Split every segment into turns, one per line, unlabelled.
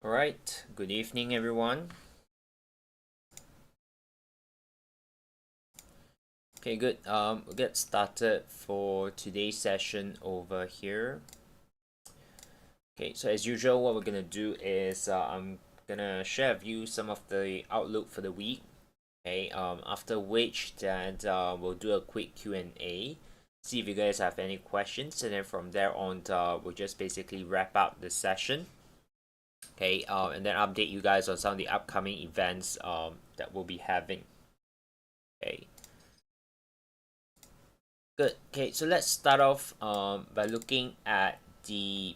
All right, good evening, everyone. Okay, good. We'll get started for today's session over here. Okay, so as usual, what we're gonna do is I'm gonna share with you some of the outlook for the week. Okay, after which that we'll do a quick Q&A, see if you guys have any questions, and then from there on, we'll just basically wrap up the session. Okay, and then update you guys on some of the upcoming events that we'll be having. Okay. Good. Okay, so let's start off by looking at the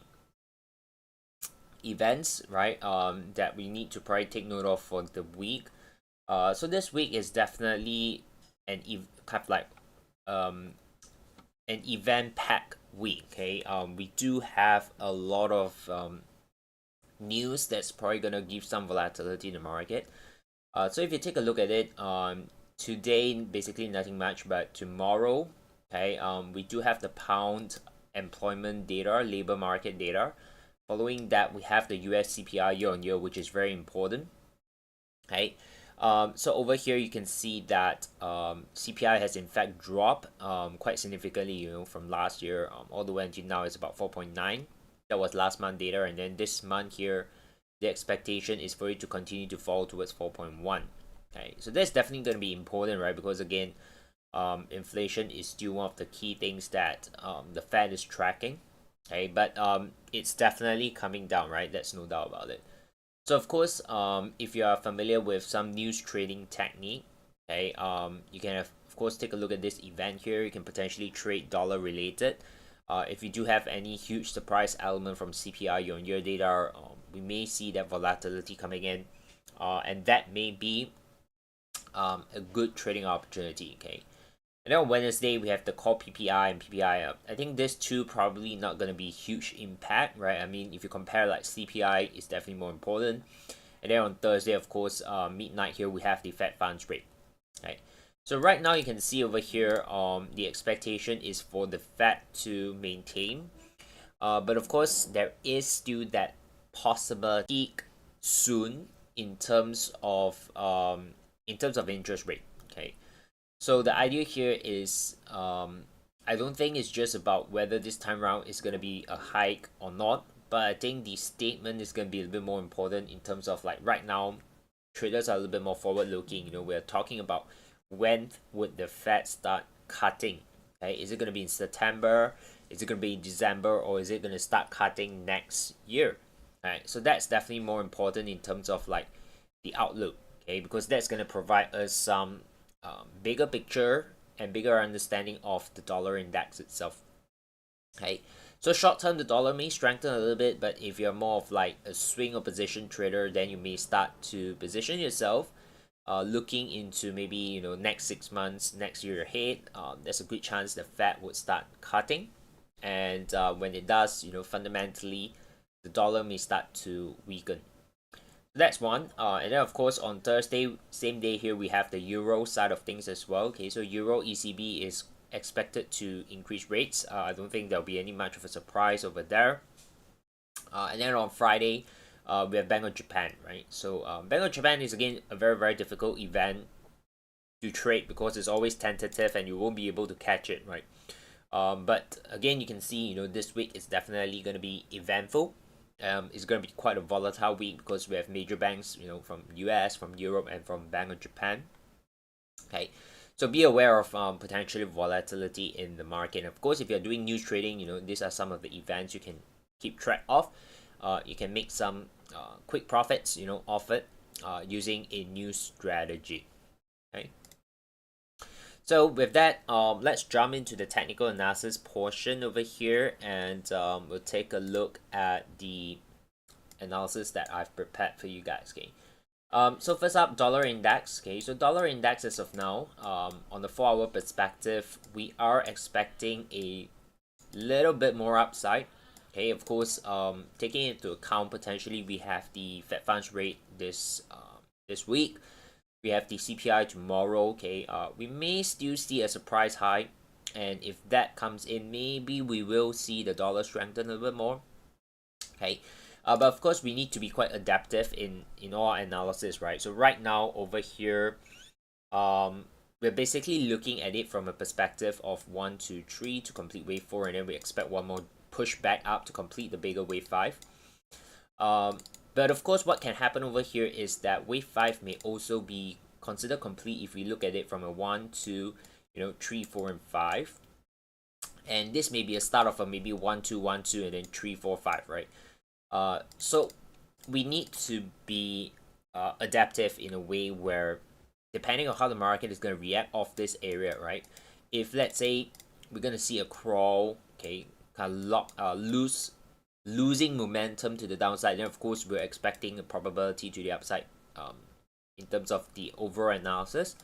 events, right? That we need to probably take note of for the week. So this week is definitely kind of like an event packed week. Okay. We do have a lot of news that's probably gonna give some volatility in the market. So if you take a look at it, today basically nothing much, but tomorrow, okay, we do have the pound employment data, labor market data. Following that, we have the US CPI year on year, which is very important. Okay, so over here you can see that CPI has in fact dropped quite significantly, from last year all the way until now it's about 4.9. That was last month data, and then this month here, the expectation is for it to continue to fall towards 4.1. Okay, so that's definitely going to be important, right? Because again, inflation is still one of the key things that the Fed is tracking. Okay, but it's definitely coming down, right? That's no doubt about it. So of course, if you are familiar with some news trading technique, okay, you can of course take a look at this event here. You can potentially trade dollar related. If you do have any huge surprise element from CPI year on year data, we may see that volatility coming in, and that may be a good trading opportunity. Okay, and then on Wednesday we have the core PPI and PPI. I think this two probably not gonna be huge impact, right? I mean, if you compare like CPI, it's definitely more important. And then on Thursday, of course, midnight here we have the Fed funds rate. Right. So right now you can see over here, the expectation is for the Fed to maintain. But of course, there is still that possible peak soon in terms of interest rate. Okay. So the idea here is, I don't think it's just about whether this time around is gonna be a hike or not, but I think the statement is gonna be a little bit more important in terms of like right now, traders are a little bit more forward looking. We're talking about when would the Fed start cutting. Okay, is it gonna be in September? Is it gonna be in December, or is it gonna start cutting next year? Right, so that's definitely more important in terms of like the outlook. Okay, because that's gonna provide us some bigger picture and bigger understanding of the dollar index itself. Okay, so short term the dollar may strengthen a little bit, but if you're more of like a swing or position trader, then you may start to position yourself, looking into maybe next 6 months, next year ahead. There's a good chance the Fed would start cutting, and when it does, fundamentally the dollar may start to weaken. That's one. And then of course on Thursday, same day here, we have the Euro side of things as well. Okay, so Euro ECB is expected to increase rates. I don't think there'll be any much of a surprise over there. And then on Friday, we have Bank of Japan, right? So Bank of Japan is again a very very difficult event to trade because it's always tentative and you won't be able to catch it, right? But again, you can see this week is definitely going to be eventful. It's going to be quite a volatile week because we have major banks, from US, from Europe, and from Bank of Japan. Okay, so be aware of potentially volatility in the market. And of course, if you're doing news trading, these are some of the events you can keep track of. You can make some quick profits, off it, using a new strategy. Okay. So with that, let's jump into the technical analysis portion over here, and we'll take a look at the analysis that I've prepared for you guys. Okay. So first up, dollar index. Okay, so dollar index as of now, on the 4-hour perspective, we are expecting a little bit more upside. Okay, of course, taking into account potentially we have the Fed funds rate this week. We have the CPI tomorrow. Okay, we may still see a surprise high, and if that comes in, maybe we will see the dollar strengthen a little bit more. Okay, But of course, we need to be quite adaptive in our analysis, right? So right now over here, we're basically looking at it from a perspective of 1, 2, 3 to complete wave 4, and then we expect one more push back up to complete the bigger wave 5. But of course, what can happen over here is that wave 5 may also be considered complete if we look at it from a 1, 2, 3, 4, and 5. And this may be a start of a maybe 1, 2, 1, 2, and then 3, 4, 5, right? So we need to be adaptive in a way where, depending on how the market is going to react off this area, right? If let's say we're going to see a crawl, okay, kind of losing momentum to the downside, then of course we're expecting a probability to the upside in terms of the overall analysis.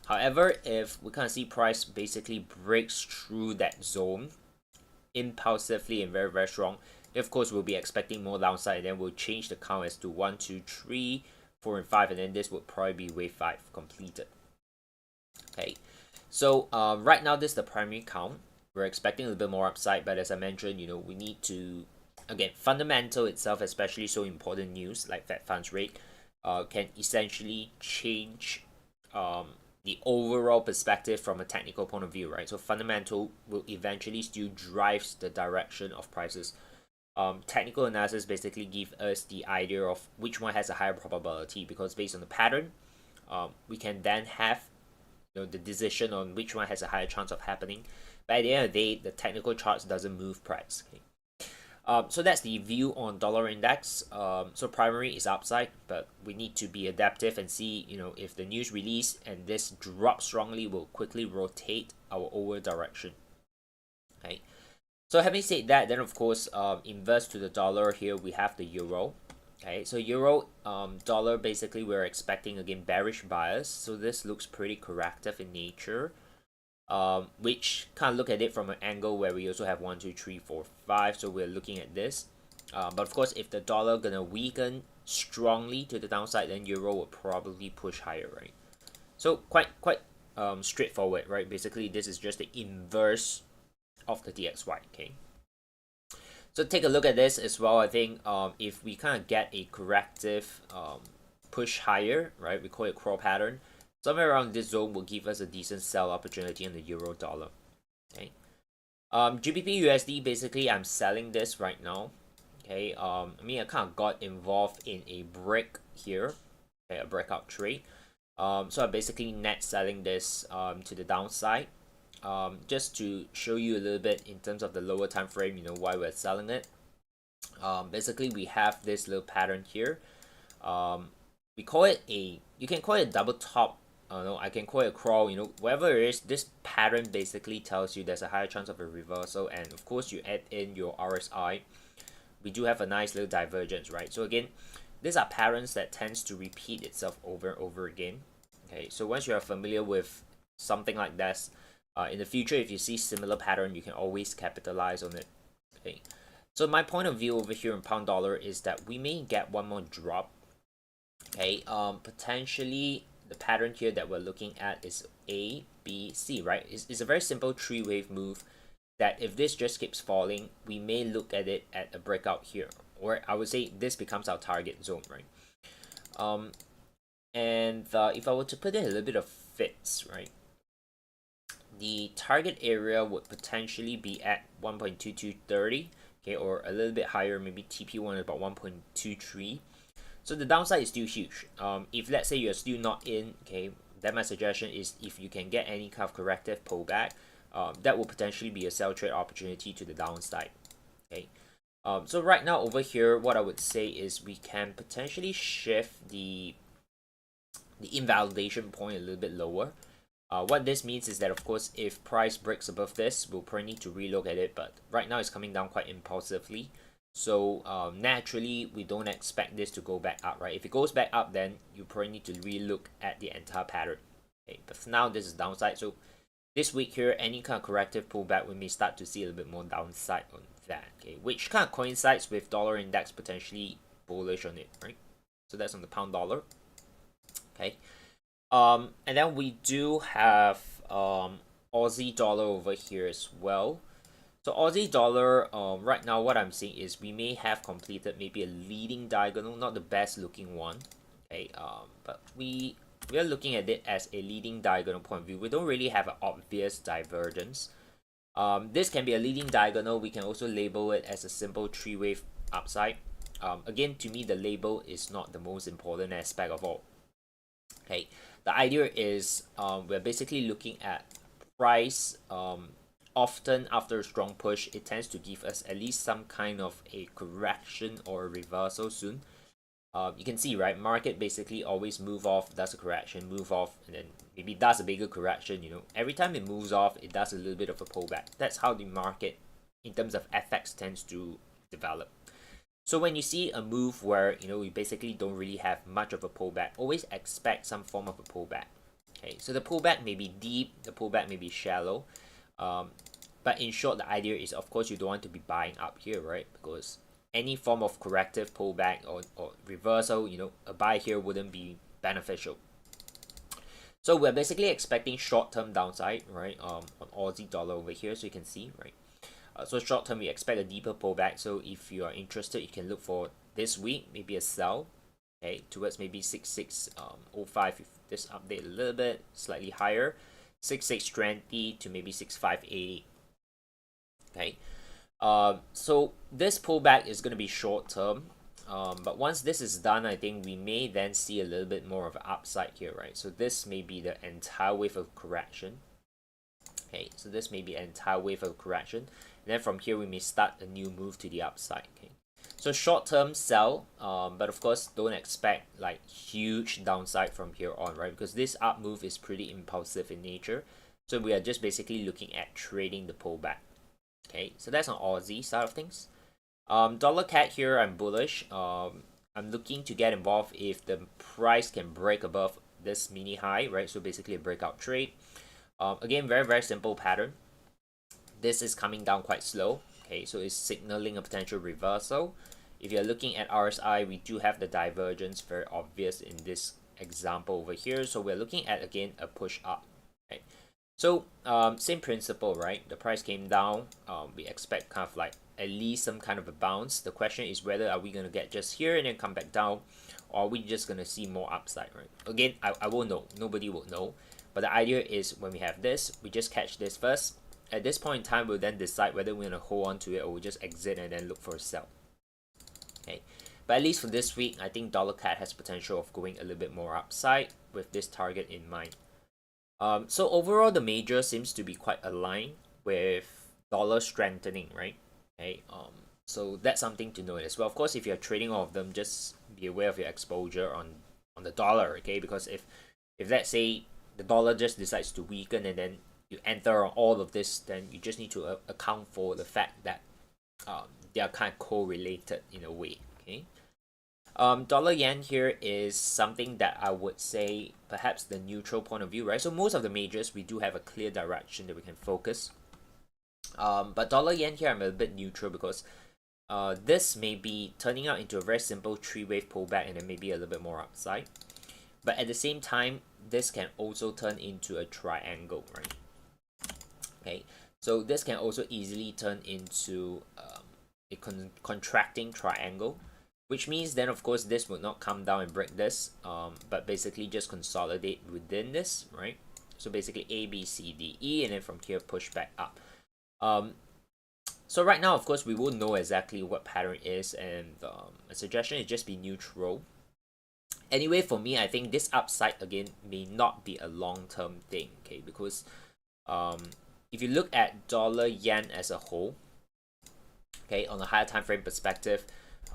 However, if we kind of see price basically breaks through that zone impulsively and very, very strong, then of course we'll be expecting more downside, and then we'll change the count as to 1, 2, 3, 4, and 5, and then this would probably be wave 5 completed. Okay, so right now this is the primary count. We're expecting a little bit more upside, but as I mentioned, we need to, again, fundamental itself, especially so important news like Fed funds rate, can essentially change the overall perspective from a technical point of view, right? So fundamental will eventually still drives the direction of prices. Technical analysis basically give us the idea of which one has a higher probability, because based on the pattern, we can then have the decision on which one has a higher chance of happening. But at the end of the day, the technical charts doesn't move price. Okay? So that's the view on dollar index. So primary is upside, but we need to be adaptive and see, if the news release and this drop strongly will quickly rotate our over direction. Okay. So having said that, then of course, inverse to the dollar here, we have the euro. Okay, so euro, dollar, basically we're expecting again bearish bias. So this looks pretty corrective in nature. Which kind of look at it from an angle where we also have 1, 2, 3, 4, 5. So we're looking at this. But of course, if the dollar gonna weaken strongly to the downside, then euro will probably push higher, right? So quite straightforward, right? Basically, this is just the inverse of the DXY. Okay. So take a look at this as well. I think if we kind of get a corrective push higher, right? We call it crawl pattern. Somewhere around this zone will give us a decent sell opportunity in the euro dollar. Okay. GBP USD, basically I'm selling this right now. Okay. I kind of got involved in a break here. Okay, a breakout trade. So I'm basically net selling this to the downside. Just to show you a little bit in terms of the lower time frame, why we're selling it. Basically we have this little pattern here. We call it you can call it a double top. I can call it a crawl, whatever it is. This pattern basically tells you there's a higher chance of a reversal, and of course you add in your RSI. We do have a nice little divergence, right? So again, these are patterns that tends to repeat itself over and over again. Okay, so once you are familiar with something like this, in the future, if you see similar pattern, you can always capitalize on it. Okay, so my point of view over here in pound dollar is that we may get one more drop. Okay, potentially the pattern here that we're looking at is A, B, C, right? It's a very simple three-wave move that if this just keeps falling, we may look at it at a breakout here, or I would say this becomes our target zone, right? And if I were to put in a little bit of fits, right, the target area would potentially be at 1.2230, okay, or a little bit higher, maybe TP1 is about 1.23. So the downside is still huge. If let's say you're still not in, okay, then my suggestion is if you can get any kind of corrective pullback, that will potentially be a sell trade opportunity to the downside. Okay. So right now over here, what I would say is we can potentially shift the invalidation point a little bit lower. What this means is that, of course, if price breaks above this, we'll probably need to relook at it. But right now it's coming down quite impulsively. So naturally, we don't expect this to go back up, right? If it goes back up, then you probably need to relook at the entire pattern. Okay, but for now, this is downside. So this week here, any kind of corrective pullback, we may start to see a little bit more downside on that. Okay, which kind of coincides with dollar index potentially bullish on it, right? So that's on the pound dollar. Okay, and then we do have Aussie dollar over here as well. So Aussie dollar, right now what I'm seeing is we may have completed maybe a leading diagonal, not the best looking one, okay, but we are looking at it as a leading diagonal point of view. We don't really have an obvious divergence. This can be a leading diagonal. We can also label it as a simple three-wave upside. Again, to me, the label is not the most important aspect of all. Okay, the idea is we're basically looking at price. Often after a strong push, it tends to give us at least some kind of a correction or a reversal soon. You can see, right, market basically always move off, does a correction, move off, and then maybe does a bigger correction. Every time it moves off, it does a little bit of a pullback. That's how the market, in terms of FX, tends to develop. So when you see a move where we basically don't really have much of a pullback, always expect some form of a pullback. Okay, so the pullback may be deep, the pullback may be shallow, but in short, the idea is, of course, you don't want to be buying up here, right? Because any form of corrective pullback or reversal, a buy here wouldn't be beneficial. So we're basically expecting short-term downside, right? On Aussie dollar over here, so you can see, right? So short term, we expect a deeper pullback. So if you are interested, you can look for this week, maybe a sell, okay, towards maybe 6605. If this update a little bit, slightly higher, 6620 to maybe 6580. Okay, so this pullback is going to be short term. But once this is done, I think we may then see a little bit more of an upside here, right? So this may be the entire wave of correction. Okay, so this may be an entire wave of correction. And then from here, we may start a new move to the upside. Okay, so short term sell, but of course, don't expect like huge downside from here on, right? Because this up move is pretty impulsive in nature. So we are just basically looking at trading the pullback. Okay, so that's on Aussie side of things. Dollar CAD here, I'm bullish. I'm looking to get involved if the price can break above this mini high, right? So basically a breakout trade. Again, very simple pattern. This is coming down quite slow. Okay, so it's signaling a potential reversal. If you're looking at RSI, we do have the divergence very obvious in this example over here. So we're looking at, again, a push up. Okay, so same principle, right? The price came down. We expect kind of like at least some kind of a bounce. The question is whether are we going to get just here and then come back down, or are we just going to see more upside, right? Again, I won't know. Nobody will know. But the idea is when we have this, we just catch this first. At this point in time, we'll then decide whether we're going to hold on to it or we'll just exit and then look for a sell. Okay, but at least for this week, I think dollar CAD has potential of going a little bit more upside with this target in mind. So overall, the major seems to be quite aligned with dollar strengthening, right? Okay, so that's something to note as well. Of course, if you're trading all of them, just be aware of your exposure on the dollar, okay? Because if let's say the dollar just decides to weaken and then you enter on all of this, then you just need to account for the fact that they are kind of correlated in a way. Okay, dollar yen here is something that I would say perhaps the neutral point of view, right? So most of the majors, we do have a clear direction that we can focus. But dollar yen here, I'm a bit neutral because this may be turning out into a very simple three-wave pullback and then maybe a little bit more upside. But at the same time, this can also turn into a triangle, right? Okay, so this can also easily turn into a contracting triangle, which means then of course this would not come down and break this, but basically just consolidate within this, right? So basically A, B, C, D, E, and then from here push back up. So right now, of course, we won't know exactly what pattern is, and a suggestion is just be neutral. Anyway, for me, I think this upside again may not be a long-term thing, okay? Because if you look at dollar yen as a whole, okay, on a higher time frame perspective,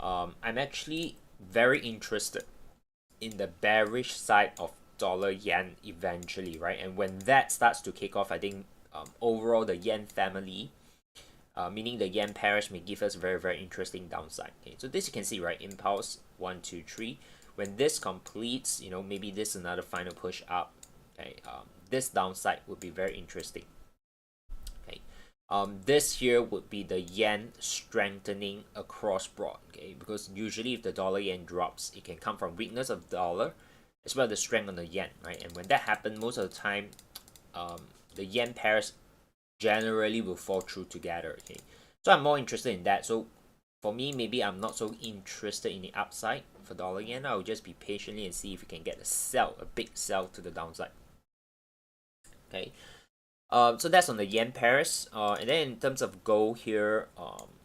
I'm actually very interested in the bearish side of dollar yen eventually, right? And when that starts to kick off, I think overall the yen family, meaning the yen pairs, may give us very interesting downside. Okay, so this you can see, right? Impulse 1, 2, 3. When this completes, maybe this is another final push up. Okay, this downside would be very interesting. Okay, this here would be the yen strengthening across broad. Okay, because usually if the dollar yen drops, it can come from weakness of the dollar as well as the strength on the yen, right? And when that happens, most of the time, the yen pairs generally will fall through together. Okay, so I'm more interested in that. So for me, maybe I'm not so interested in the upside for dollar yen. I'll just be patiently and see if we can get a big sell to the downside. Okay, so that's on the yen pairs. And then in terms of gold here,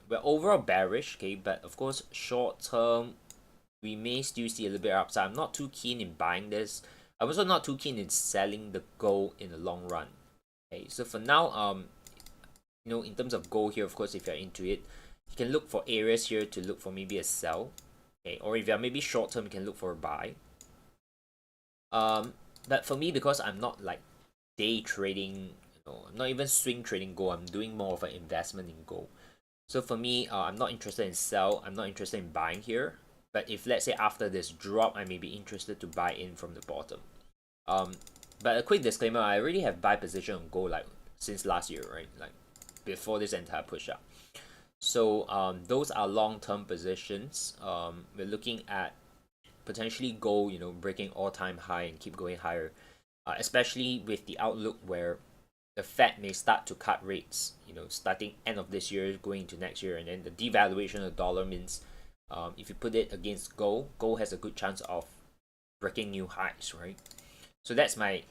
we're overall bearish. Okay, but of course short term we may still see a little bit of upside. I'm not too keen in buying this. I'm also not too keen in selling the gold in the long run. Okay, so for now, in terms of gold here, of course, if you're into it, you can look for areas here to look for maybe a sell. Okay, or if you're maybe short term, you can look for a buy. But for me, because I'm not like day trading, I'm not even swing trading gold. I'm doing more of an investment in gold. So for me, I'm not interested in sell. I'm not interested in buying here. But if let's say after this drop, I may be interested to buy in from the bottom. But a quick disclaimer, I already have buy position on gold like since last year, right? Like before this entire push up. So those are long-term positions. We're looking at potentially gold, breaking all-time high and keep going higher, especially with the outlook where the Fed may start to cut rates, starting end of this year, going into next year, and then the devaluation of the dollar means if you put it against gold has a good chance of breaking new highs, right? So that's my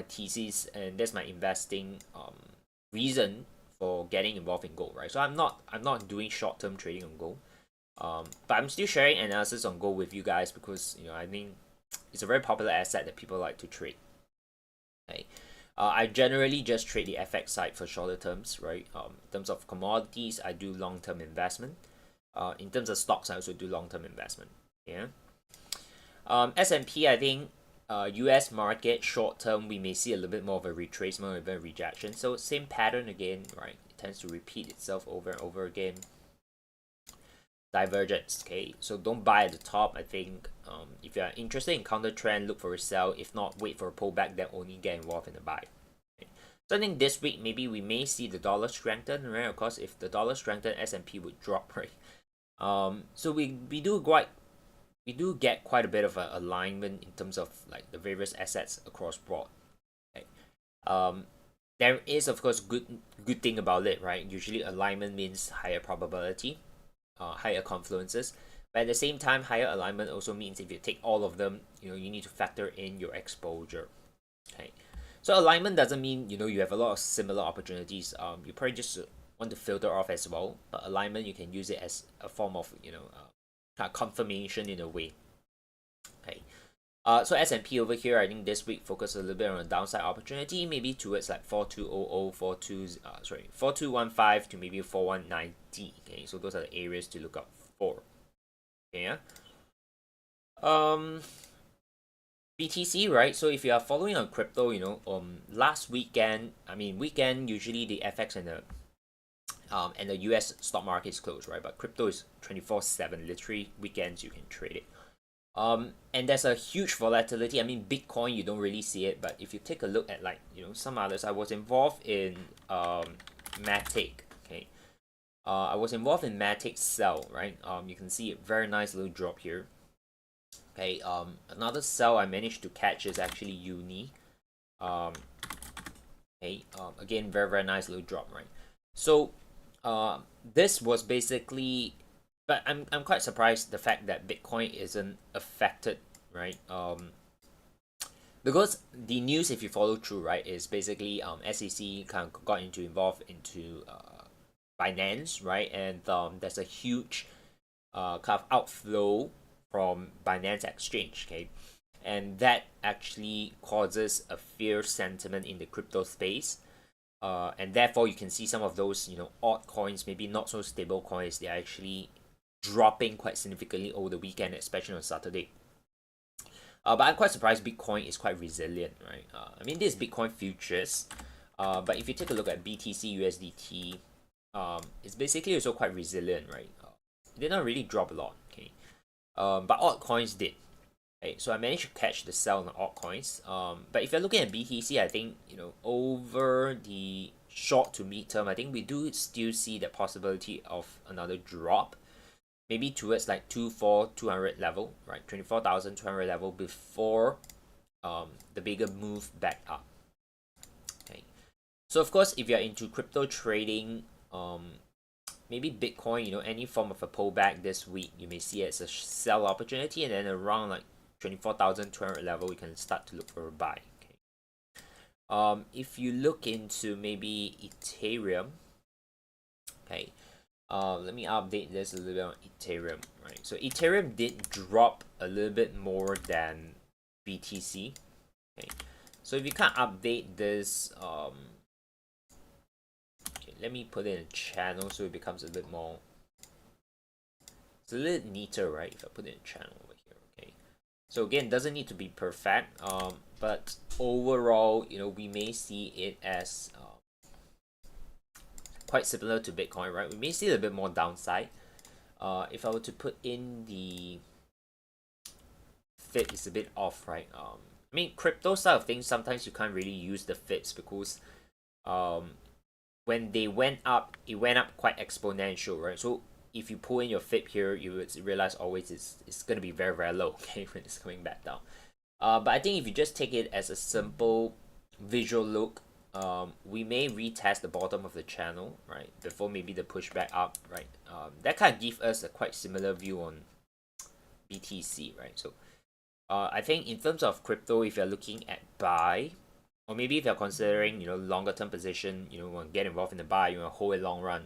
thesis, and that's my investing reason for getting involved in gold, right? So I'm not doing short-term trading on gold, but I'm still sharing analysis on gold with you guys because I think it's a very popular asset that people like to trade. Okay, I generally just trade the FX side for shorter terms, right? In terms of commodities, I do long-term investment. In terms of stocks, I also do long-term investment. Yeah. S&P, I think US market short term we may see a little bit more of a retracement or even a rejection. So same pattern again, right? It tends to repeat itself over and over again. Divergence, okay? So don't buy at the top. I think if you're interested in counter trend, look for a sell. If not, wait for a pullback, then only get involved in the buy. Okay? So I think this week maybe we may see the dollar strengthen, right? Of course, if the dollar strengthen, S&P would drop, right? So we do get quite a bit of an alignment in terms of like the various assets across board. Okay. There is of course good thing about it, right? Usually alignment means higher probability, higher confluences. But at the same time, higher alignment also means if you take all of them, you need to factor in your exposure. Okay. So alignment doesn't mean you have a lot of similar opportunities. You probably just want to filter off as well. But alignment, you can use it as a form of confirmation in a way. Okay. So S&P over here, I think this week focus a little bit on a downside opportunity, maybe towards like 4200, 4215 to maybe 4190. Okay, so those are the areas to look out for. Okay, yeah. BTC, right? So if you are following on crypto, last weekend, usually the FX and the US stock market is closed, right? But crypto is 24/7, literally weekends you can trade it. And there's a huge volatility. Bitcoin you don't really see it, but if you take a look at some others, I was involved in Matic. Okay, I was involved in Matic sell, right? You can see a very nice little drop here. Okay, another sell I managed to catch is actually Uni. Okay, again very nice little drop, right? So this was basically, but I'm quite surprised the fact that Bitcoin isn't affected, right? Because the news, if you follow through, right, is basically SEC kind of got involved into Binance, right, and there's a huge kind of outflow from Binance Exchange, okay, and that actually causes a fear sentiment in the crypto space. And therefore you can see some of those altcoins, maybe not so stable coins, they're actually dropping quite significantly over the weekend, especially on Saturday. But I'm quite surprised Bitcoin is quite resilient, right? This is Bitcoin futures, but if you take a look at BTC USDT, it's basically also quite resilient, right? It did not really drop a lot, okay? But altcoins did. Okay, so I managed to catch the sell on the altcoins. But if you're looking at BTC, I think over the short to mid term, I think we do still see the possibility of another drop, maybe towards like 24,200 level, right? 24,200 level before the bigger move back up. Okay, So of course, if you're into crypto trading, maybe Bitcoin, any form of a pullback this week, you may see it as a sell opportunity, and then around like 24,200 level, you can start to look for a buy. Okay. If you look into maybe Ethereum, okay, let me update this a little bit on Ethereum, right? So Ethereum did drop a little bit more than BTC. Okay, so if you can't update this, okay, let me put it in a channel so it becomes a bit more. It's a little neater, right? If I put it in a channel over here, okay. So again, doesn't need to be perfect, but overall, we may see it as quite similar to Bitcoin, right? We may see a bit more downside. If I were to put in the fit, is a bit off, right? I mean, crypto side of things, sometimes you can't really use the fits because when they went up, it went up quite exponential, right? So if you pull in your FIP here, you would realize always it's going to be very, very low, okay, when it's coming back down. But I think if you just take it as a simple visual look, we may retest the bottom of the channel, right, before maybe the pushback up, right? That kind of gives us a quite similar view on BTC, right? So I think in terms of crypto, if you're looking at buy, or maybe if you're considering, longer term position, want to get involved in the buy, you want to hold it long run,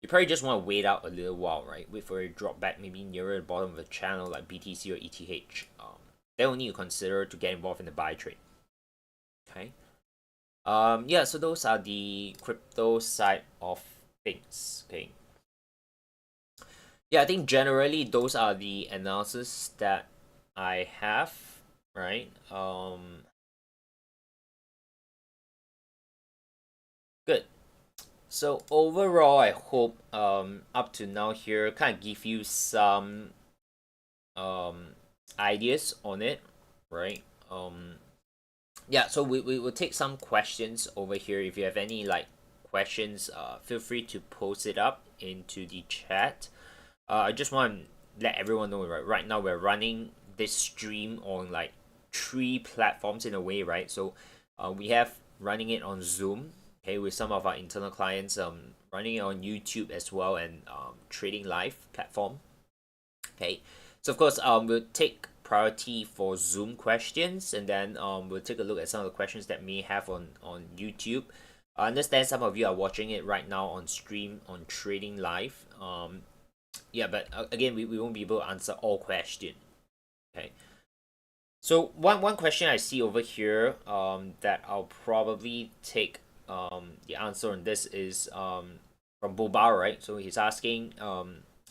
you probably just want to wait out a little while, right? Wait for it to drop back maybe nearer the bottom of the channel like BTC or ETH. Then we need to consider to get involved in the buy trade. Okay. Yeah, so those are the crypto side of things. Okay. Yeah, I think generally those are the analysis that I have, right? Good. So overall, I hope up to now here kind of give you some ideas on it, right? Yeah, so we will take some questions over here. If you have any like questions, feel free to post it up into the chat. I just want to let everyone know, right now we're running this stream on like 3 platforms in a way, right? So we have running it on Zoom, okay, with some of our internal clients, running it on YouTube as well, and Trading Live platform. Okay, so of course we'll take priority for Zoom questions, and then we'll take a look at some of the questions that may have on YouTube. I understand some of you are watching it right now on stream on Trading Live. Yeah, but again, we won't be able to answer all questions. Okay. So one question I see over here that I'll probably take the answer on this is from Bobar, right? So he's asking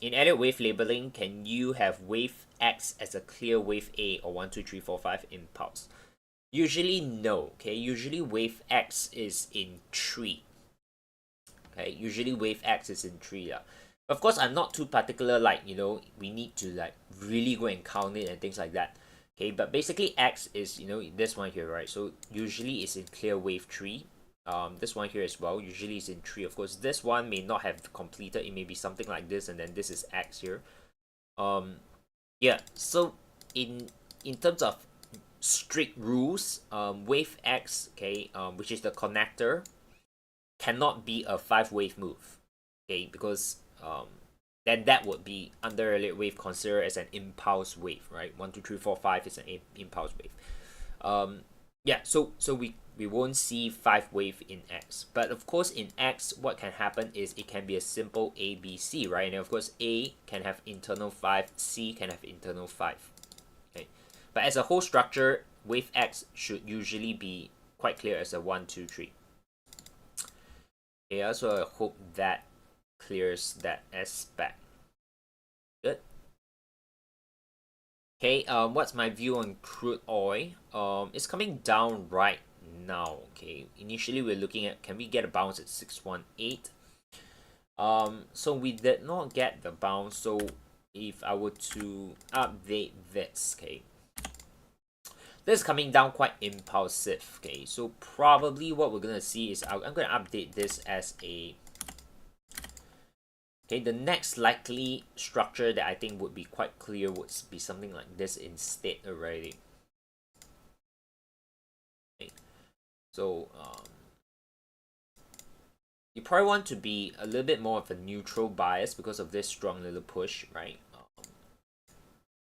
in Elliott Wave labeling, can you have wave X as a clear wave A or 1, 2, 3, 4, 5 impulse? Usually no, okay? Usually wave X is in tree. Okay, usually wave X is in tree. Yeah. Of course, I'm not too particular, like, we need to like really go and count it and things like that. Okay, but basically X is, this one here, right? So usually it's in clear wave tree. This one here as well, usually it's in tree. Of course, this one may not have completed. It may be something like this, and then this is X here. Yeah, so in terms of strict rules, wave X, okay, which is the connector, cannot be a 5-wave move, okay, because then that would be under Elliott Wave considered as an impulse wave, right? 1, 2, 3, 4, 5 is an impulse wave. Yeah, so we won't see 5-wave in X, but of course in X, what can happen is it can be a simple A, B, C, right? And of course A can have internal 5, C can have internal 5. Okay, but as a whole structure, wave X should usually be quite clear as a 1, 2, 3. Okay, so I hope that clears that aspect. Good. Okay, what's my view on crude oil? It's coming down right now. Okay, initially we're looking at, can we get a bounce at 618? So we did not get the bounce. So if I were to update this, okay, this is coming down quite impulsive. Okay, so probably what we're gonna see is I'm gonna update this as a, okay, the next likely structure that I think would be quite clear would be something like this instead already. Okay. So you probably want to be a little bit more of a neutral bias because of this strong little push, right?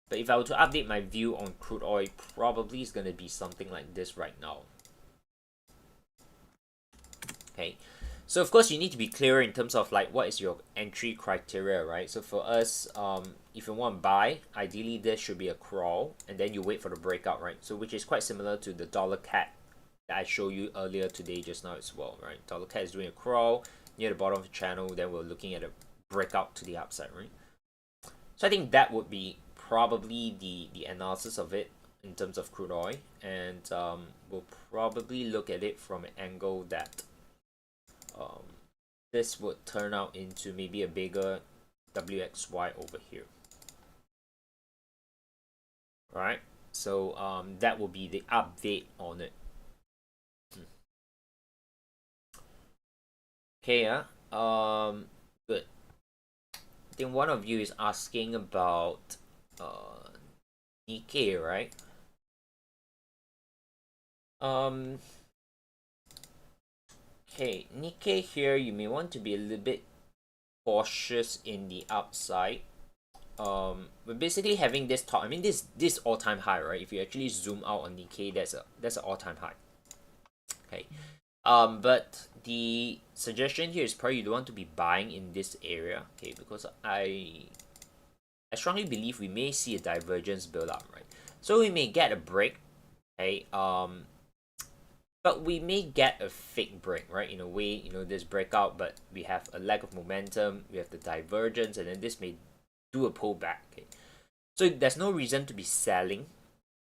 But if I were to update my view on crude oil, probably is going to be something like this right now. Okay, so of course you need to be clear in terms of like what is your entry criteria, right? So for us, if you want to buy, ideally this should be a crawl, and then you wait for the breakout, right? So which is quite similar to the dollar cat that I showed you earlier today just now as well, right? Dollar cat is doing a crawl near the bottom of the channel, then we're looking at a breakout to the upside, right? So I think that would be probably the analysis of it in terms of crude oil, and we'll probably look at it from an angle that this would turn out into maybe a bigger WXY over here. Right, so that will be the update on it. Okay, good. I think one of you is asking about Nikkei, right? Okay, Nikkei here, you may want to be a little bit cautious in the upside. We're basically having this top. I mean, this all-time high, right? If you actually zoom out on Nikkei, that's an all-time high. Okay, but the suggestion here is probably you don't want to be buying in this area, okay? Because I strongly believe we may see a divergence build up, right? So we may get a break, okay? But we may get a fake break, right? In a way, you know, this breakout, but we have a lack of momentum, we have the divergence, and then this may do a pullback, okay? So there's no reason to be selling,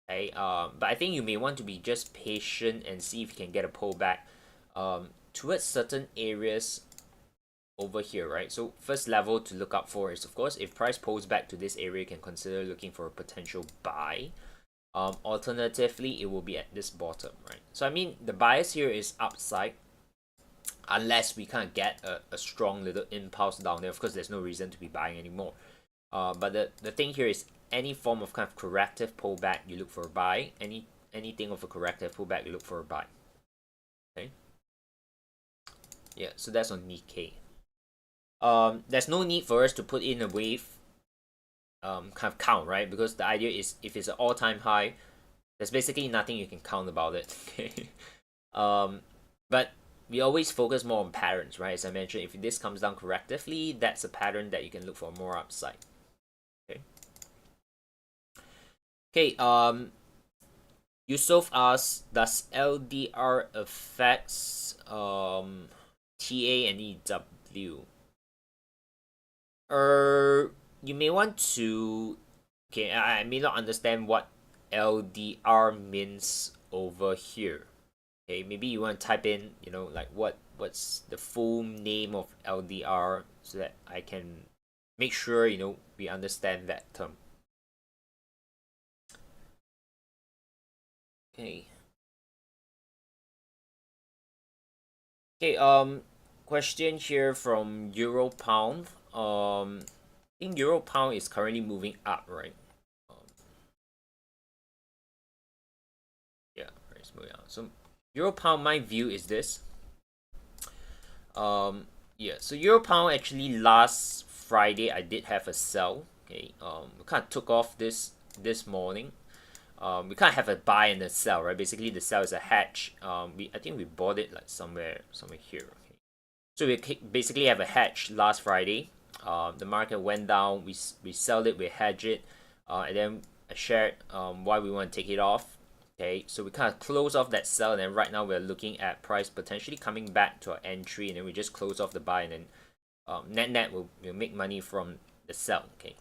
okay? But I think you may want to be just patient and see if you can get a pullback towards certain areas over here, right? So first level to look up for is, of course, if price pulls back to this area, you can consider looking for a potential buy. Alternatively, it will be at this bottom, right? So I mean, the bias here is upside, unless we kind of get a strong little impulse down there. Of course, there's no reason to be buying anymore. But the thing here is any form of kind of corrective pullback, you look for a buy. Anything of a corrective pullback, you look for a buy. Okay. Yeah, so that's on Nikkei. There's no need for us to put in a wave kind of count, right? Because the idea is if it's an all-time high, there's basically nothing you can count about it. Okay. But we always focus more on patterns, right? As I mentioned, if this comes down correctively, that's a pattern that you can look for more upside. Okay. Okay, Yusuf asks, does LDR affects TA and EW? You may want to, okay, I may not understand what LDR means over here. Okay, maybe you want to type in, you know, like what's the full name of LDR so that I can make sure, you know, we understand that term. Okay. Okay, question here from Euro Pound. I think Euro Pound is currently moving up, right? Yeah, it's moving up. So Euro Pound, my view is this. Yeah, so Euro Pound actually last Friday I did have a sell. Okay, we kind of took off this morning. We can't have a buy and a sell, right? Basically, the sell is a hedge. I think we bought it like somewhere here. Okay. So we basically have a hedge last Friday. The market went down. We sell it, we hedge it, and then I shared why we want to take it off. Okay, so we kind of close off that sell, and then right now we're looking at price potentially coming back to our entry, and then we just close off the buy, and then net we'll make money from the sell. Okay.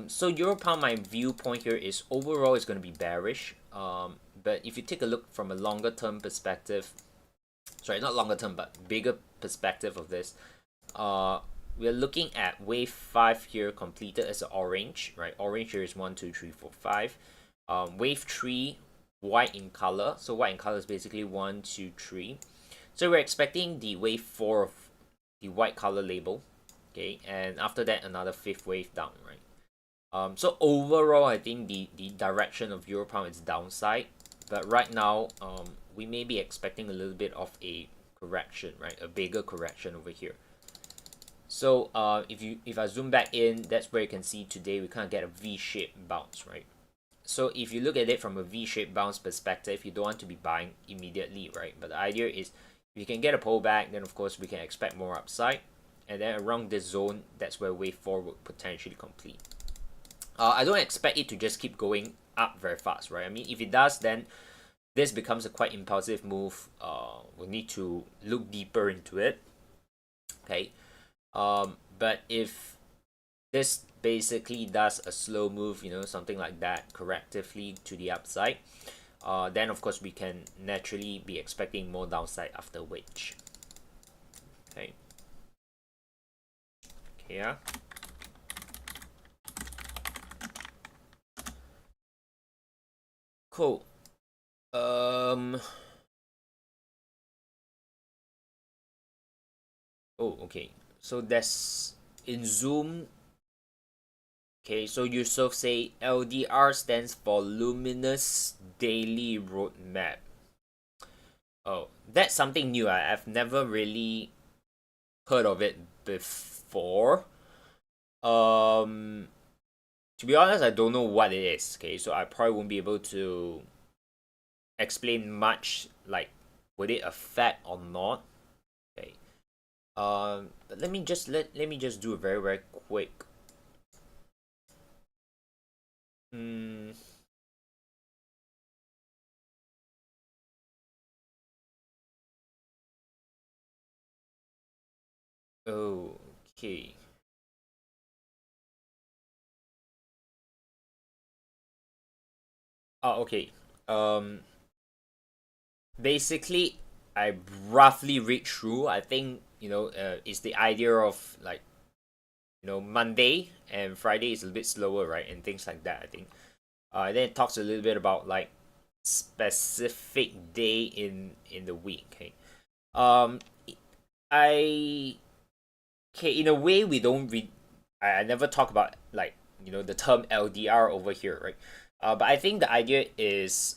So Euro Pound, my viewpoint here is overall it's going to be bearish. But if you take a look from a longer term perspective, sorry, not longer term, but bigger perspective of this, we're looking at wave 5 here completed as an orange, right? Orange here is 1, 2, 3, 4, 5. Wave 3, white in color. So white in color is basically 1, 2, 3. So we're expecting the wave 4 of the white color label. Okay, and after that another 5th wave down, right? So overall, I think the direction of Euro Pound is downside, but right now, we may be expecting a little bit of a correction, right? A bigger correction over here. So if I zoom back in, that's where you can see today we kind of get a V-shaped bounce, right? So if you look at it from a V-shaped bounce perspective, you don't want to be buying immediately, right? But the idea is if you can get a pullback, then of course we can expect more upside. And then around this zone, that's where wave 4 would potentially complete. I don't expect it to just keep going up very fast, right? I mean, if it does, then this becomes a quite impulsive move. We'll need to look deeper into it. Okay. But if this basically does a slow move, you know, something like that, correctively to the upside, then of course we can naturally be expecting more downside after which. Okay. Okay, yeah. Cool. Oh, okay. So that's in Zoom. Okay, so Yusuf say LDR stands for Luminous Daily Roadmap. Oh, that's something new. I've never really heard of it before. To be honest, I don't know what it is. Okay, so I probably won't be able to explain much. Like, would it affect or not? Okay. But let me just do a very very quick. Okay. Oh, okay. Basically, I roughly read through. I think it's the idea of like Monday and Friday is a bit slower, right, and things like that. I think. Then it talks a little bit about like specific day in the week. Okay. Um, I okay, in a way we don't read. I never talk about like the term LDR over here, right? But I think the idea is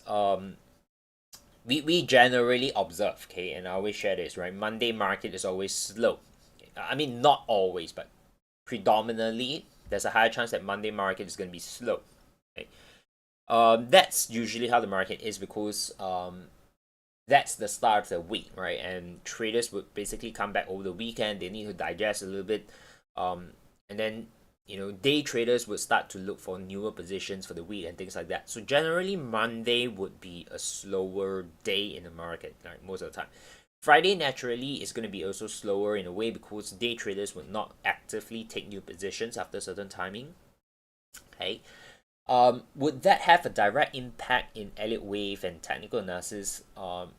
we generally observe, okay, and I always share this, right? Monday market is always slow. Okay? I mean, not always, but predominantly, there's a higher chance that Monday market is going to be slow. Okay? That's usually how the market is because that's the start of the week, right? And traders would basically come back over the weekend. They need to digest a little bit, and then day traders would start to look for newer positions for the week and things like that. So generally, Monday would be a slower day in the market, like most of the time. Friday naturally is going to be also slower in a way because day traders would not actively take new positions after certain timing. Okay. Would that have a direct impact in Elliott Wave and technical analysis?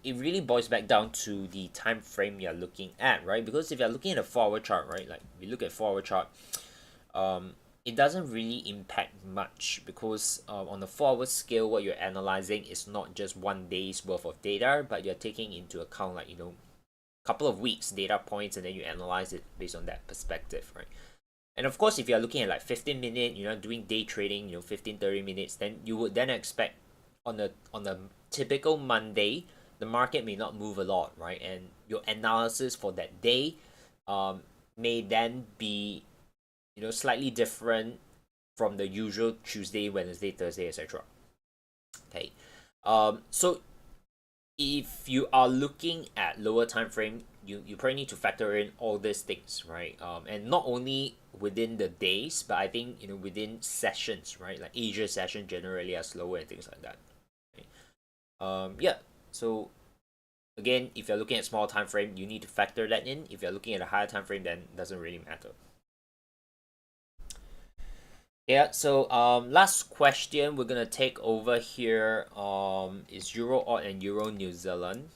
It really boils back down to the time frame you're looking at, right? Because if you're looking at a 4-hour chart, right, like we look at 4-hour chart, it doesn't really impact much because on the 4-hour scale, what you're analyzing is not just one day's worth of data, but you're taking into account like couple of weeks data points, and then you analyze it based on that perspective, right? And of course, if you're looking at like 15-minute, doing day trading, 15-30 minutes, then you would then expect on a typical Monday, the market may not move a lot, right? And your analysis for that day may then be slightly different from the usual Tuesday, Wednesday, Thursday, etc. Okay. So if you are looking at lower time frame, you probably need to factor in all these things, right? And not only within the days, but I think within sessions, right? Like Asia session generally are slower and things like that. Okay. Yeah. So again, if you're looking at small time frame, you need to factor that in. If you're looking at a higher time frame, then it doesn't really matter. Yeah, so last question we're gonna take over here is Euro Odd and Euro New Zealand.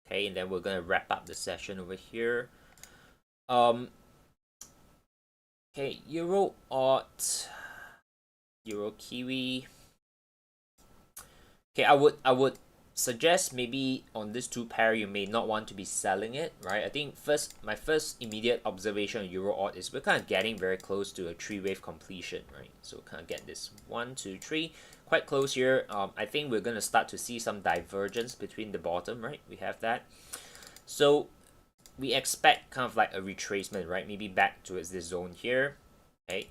Okay, and then we're gonna wrap up the session over here. Okay, Euro Odd, Euro Kiwi. Okay, I would suggest maybe on this two pair you may not want to be selling it, right? I think my first immediate observation on Euro AUD is we're kind of getting very close to a three-wave completion, right? So kind of get this 1, 2, 3, quite close here. I think we're gonna start to see some divergence between the bottom, right? We have that. So we expect kind of like a retracement, right? Maybe back towards this zone here, okay?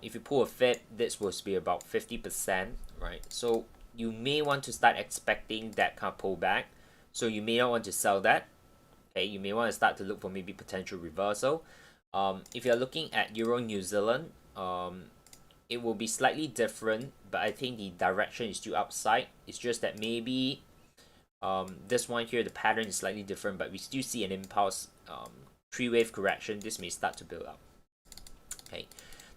If you pull a fib, this will be about 50%, right? So you may want to start expecting that kind of pullback. So you may not want to sell that. Okay, you may want to start to look for maybe potential reversal. If you're looking at Euro New Zealand, it will be slightly different, but I think the direction is still upside. It's just that maybe this one here, the pattern is slightly different, but we still see an impulse three-wave correction. This may start to build up. Okay,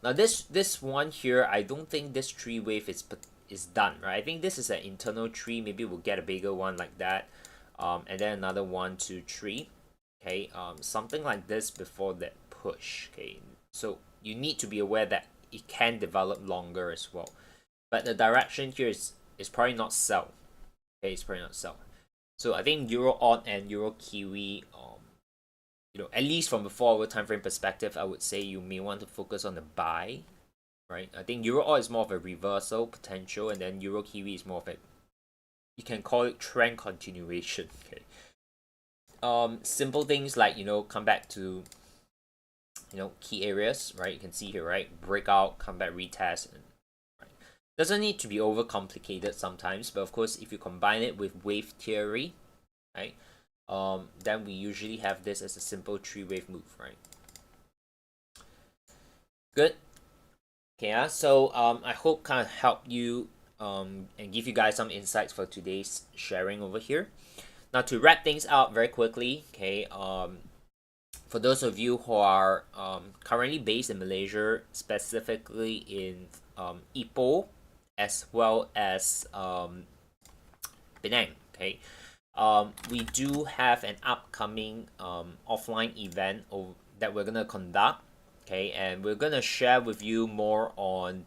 now this one here, I don't think this three-wave is done, right? I think this is an internal tree. Maybe we'll get a bigger one like that, and then another 1, 2, 3. Okay, something like this before that push. Okay, so you need to be aware that it can develop longer as well, but the direction here is probably not sell. Okay, it's probably not sell. So I think Euro AUD and Euro Kiwi, at least from a forward time frame perspective, I would say you may want to focus on the buy. Right, I think Euro AUD is more of a reversal potential, and then Euro Kiwi is more of a, you can call it trend continuation. Okay. Simple things like come back to key areas, right? You can see here, right? Breakout, come back, retest, and right. Doesn't need to be overcomplicated sometimes, but of course, if you combine it with wave theory, right? Then we usually have this as a simple three-wave move, right? Good. Okay, so I hope kind of help you and give you guys some insights for today's sharing over here. Now to wrap things out very quickly, okay, for those of you who are currently based in Malaysia, specifically in Ipoh as well as Penang, okay, we do have an upcoming offline event that we're gonna conduct. Okay, and we're gonna share with you more on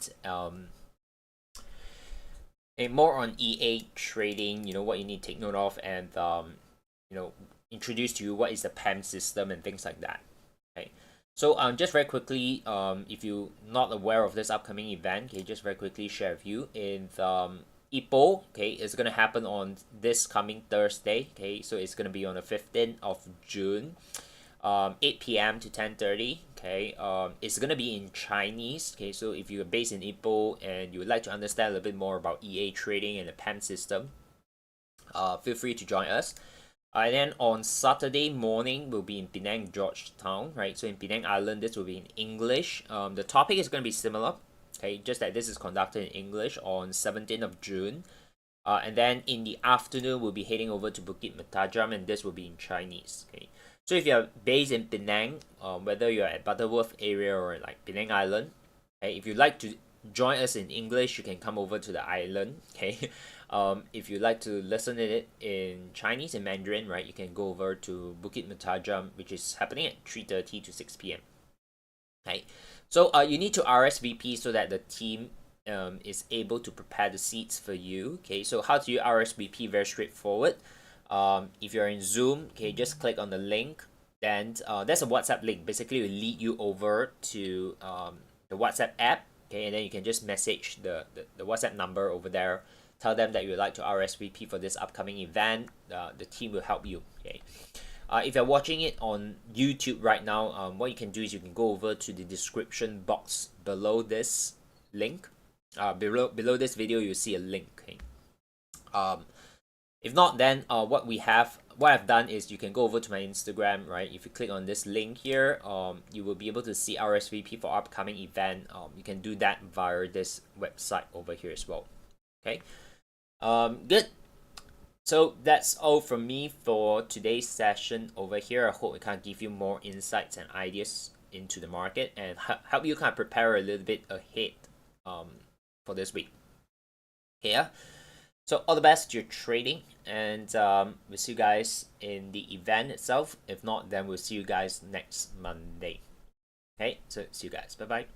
EA trading. What you need to take note of, and introduce to you what is the PAM system and things like that. Okay, so just very quickly, if you're not aware of this upcoming event, okay, just very quickly share with you in Ipoh. Okay, it's gonna happen on this coming Thursday. Okay, so it's gonna be on the 15th of June. 8 p.m. to 10:30. Okay, it's gonna be in Chinese. Okay, so if you're based in Ipoh and you would like to understand a little bit more about EA trading and the PAM system, feel free to join us. And then on Saturday morning, we'll be in Penang, Georgetown, right? So in Penang Island, this will be in English. The topic is gonna be similar. Okay, just that this is conducted in English on 17th of June. And then in the afternoon, we'll be heading over to Bukit Mertajam, and this will be in Chinese. Okay. So if you're based in Penang, whether you're at Butterworth area or like Penang Island, okay, if you'd like to join us in English, you can come over to the island. Okay, if you'd like to listen to it in Chinese and Mandarin, right, you can go over to Bukit Mertajam, which is happening at 3:30 to 6 p.m. Okay, so you need to RSVP so that the team is able to prepare the seats for you. Okay, so how do you RSVP? Very straightforward. If you're in Zoom, okay, just click on the link. Then there's a WhatsApp link. Basically, it will lead you over to the WhatsApp app. Okay, and then you can just message the WhatsApp number over there. Tell them that you would like to RSVP for this upcoming event. The team will help you. Okay. If you're watching it on YouTube right now, what you can do is you can go over to the description box below this link. Below this video, you'll see a link. Okay. If not, then what I've done is you can go over to my Instagram, right? If you click on this link here, you will be able to see RSVP for upcoming event. You can do that via this website over here as well. Okay. Good. So that's all from me for today's session over here. I hope it can give you more insights and ideas into the market and help you kind of prepare a little bit ahead for this week. Okay, yeah. So all the best to your trading, and we'll see you guys in the event itself. If not, then we'll see you guys next Monday. Okay, so see you guys. Bye-bye.